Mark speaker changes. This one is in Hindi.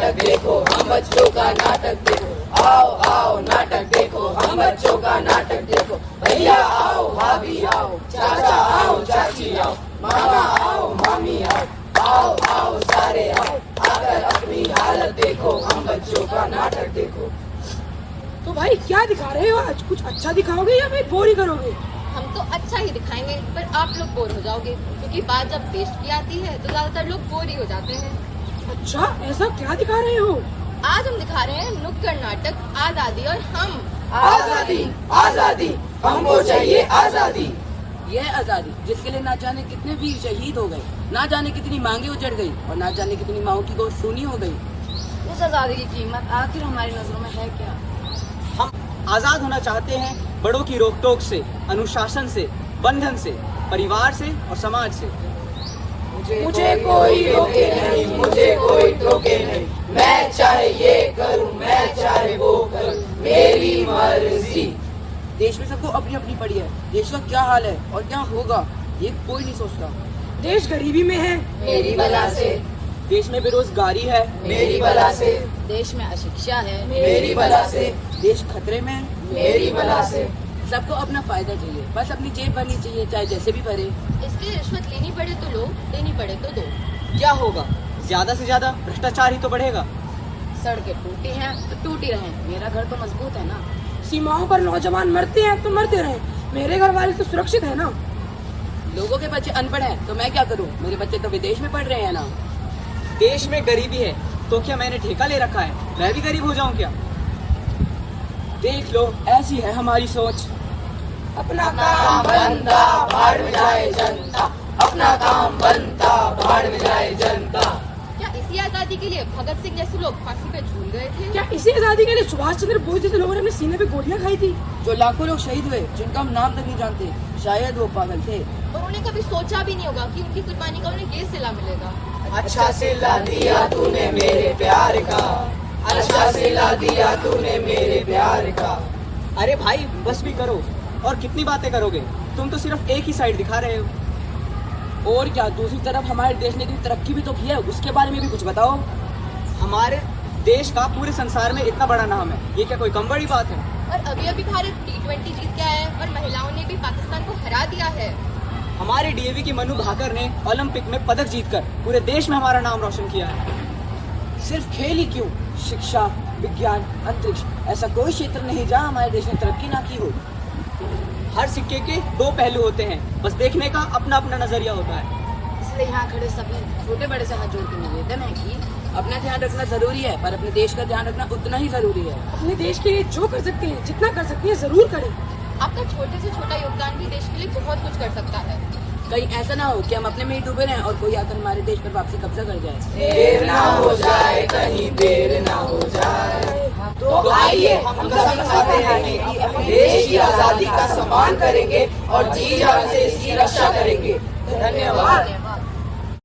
Speaker 1: नाटक देखो, हम बच्चों का नाटक देखो। आओ आओ नाटक देखो, हम बच्चों का नाटक देखो। भैया आओ, भाभी आओ, चाचा आओ, चाची आओ, मामा आओ, मामी आओ, आओ आओ सारे आओ, आकर अपनी हालत देखो, हम बच्चों का नाटक देखो।
Speaker 2: तो भाई क्या दिखा रहे हो आज? कुछ अच्छा दिखाओगे या फिर बोर ही करोगे?
Speaker 3: हम तो अच्छा ही दिखाएंगे, पर आप लोग बोर हो जाओगे, क्योंकि बात जब देश की आती है तो ज्यादातर लोग बोर ही हो जाते हैं।
Speaker 2: अच्छा, ऐसा क्या दिखा रहे हो?
Speaker 3: आज हम दिखा रहे हैं नुक्कड़ नाटक आजादी और हम।
Speaker 1: आजादी आजादी, हमको चाहिए आजादी।
Speaker 4: यह आजादी जिसके लिए ना जाने कितने वीर शहीद हो गए, ना जाने कितनी मांगे उजड़ गई और ना जाने कितनी माओ की गोद सूनी हो गई।
Speaker 5: उस आजादी की कीमत आखिर हमारी नजरों में है क्या?
Speaker 6: हम आजाद होना चाहते हैं बड़ों की रोक टोक से, अनुशासन से, बंधन से, परिवार से और समाज से।
Speaker 1: मुझे कोई रोके नहीं, मुझे कोई टोके नहीं, मैं चाहे ये करूं, मैं चाहे वो करूं, मेरी मर्जी।
Speaker 4: देश में सबको अपनी अपनी पड़ी है, देश का क्या हाल है और क्या होगा ये कोई नहीं सोचता।
Speaker 2: देश गरीबी में है,
Speaker 1: मेरी बला से,
Speaker 6: देश में बेरोजगारी है,
Speaker 1: मेरी बला से,
Speaker 5: देश में अशिक्षा है,
Speaker 1: मेरी बला से,
Speaker 4: देश खतरे में है,
Speaker 1: मेरी बला से।
Speaker 4: सबको अपना फायदा चाहिए, बस अपनी जेब भरनी चाहिए, चाहे जैसे भी भरे।
Speaker 3: इसलिए रिश्वत लेनी पड़े तो लो, देनी पड़े तो दो।
Speaker 6: क्या होगा? ज्यादा से ज्यादा भ्रष्टाचार ही तो बढ़ेगा।
Speaker 5: सड़कें टूटी हैं तो टूटी रहें, मेरा घर तो मजबूत है ना।
Speaker 2: सीमाओं पर नौजवान मरते हैं तो मरते रहे, मेरे घर वाले तो सुरक्षित है ना।
Speaker 4: लोगों के बच्चे अनपढ़ हैं तो मैं क्या करूं, मेरे बच्चे तो विदेश में पढ़ रहे हैं ना।
Speaker 6: देश में गरीबी है तो क्या मैंने ठेका ले रखा है? मैं भी गरीब हो जाऊं क्या? देख लो, ऐसी है हमारी सोच।
Speaker 1: अपना काम बनता, भाड़ में जाए जनता, अपना काम बनता, भाड़ में जाए जनता।
Speaker 3: क्या इसी आजादी के लिए भगत सिंह जैसे लोग फांसी पे झूल गए थे?
Speaker 2: क्या इसी आजादी के लिए सुभाष चंद्र बोस जैसे लोगों ने अपने सीने पे गोलियां खाई थी?
Speaker 4: जो लाखों लोग शहीद हुए जिनका हम नाम तक नहीं जानते, शायद वो पागल थे।
Speaker 3: और उन्हें कभी सोचा भी नहीं होगा कि उनकी कुर्बानी का उन्हें ये सिला मिलेगा।
Speaker 1: अच्छा सिला दिया तूने मेरे प्यार का, अच्छा सिला दिया तूने मेरे प्यार का।
Speaker 6: अरे भाई बस भी करो, और कितनी बातें करोगे? तुम तो सिर्फ एक ही साइड दिखा रहे हो।
Speaker 4: और क्या, दूसरी तरफ हमारे देश ने इतनी तरक्की भी तो की है, उसके बारे में भी कुछ बताओ।
Speaker 6: हमारे देश का पूरे संसार में इतना बड़ा नाम है, ये क्या कोई कम बड़ी बात है?
Speaker 3: और अभी अभी भारत T20 जीत के आया है और महिलाओं ने भी पाकिस्तान को हरा दिया है।
Speaker 6: हमारे डीएवी की मनु भाकर ने ओलंपिक में पदक जीतकर पूरे देश में हमारा नाम रोशन किया है।
Speaker 4: सिर्फ खेल ही क्यों, शिक्षा, विज्ञान, अंतरिक्ष, ऐसा कोई क्षेत्र नहीं जहाँ हमारे देश ने तरक्की ना की हो।
Speaker 6: हर सिक्के के दो पहलू होते हैं, बस देखने का अपना अपना नजरिया होता है।
Speaker 5: इसलिए यहाँ खड़े सभी छोटे बड़े से हाथ जोड़ के निवेदन है कि
Speaker 4: अपना ध्यान रखना जरूरी है, पर अपने देश का ध्यान रखना उतना ही जरूरी है।
Speaker 2: अपने देश के लिए जो कर सकते हैं, जितना कर सकते हैं जरूर करें।
Speaker 3: आपका छोटे से छोटा योगदान भी देश के लिए बहुत कुछ कर सकता है।
Speaker 4: कहीं ऐसा ना हो कि हम अपने में ही डूबे रहें और कोई आकर हमारे देश पर वापसी कब्जा कर जाए।
Speaker 1: देर ना हो जाए, कहीं देर ना हो जाए। तो आइए हम सब चाहते हैं कि अपने देश की आजादी का सम्मान करेंगे और जी जान से इसकी रक्षा करेंगे। धन्यवाद।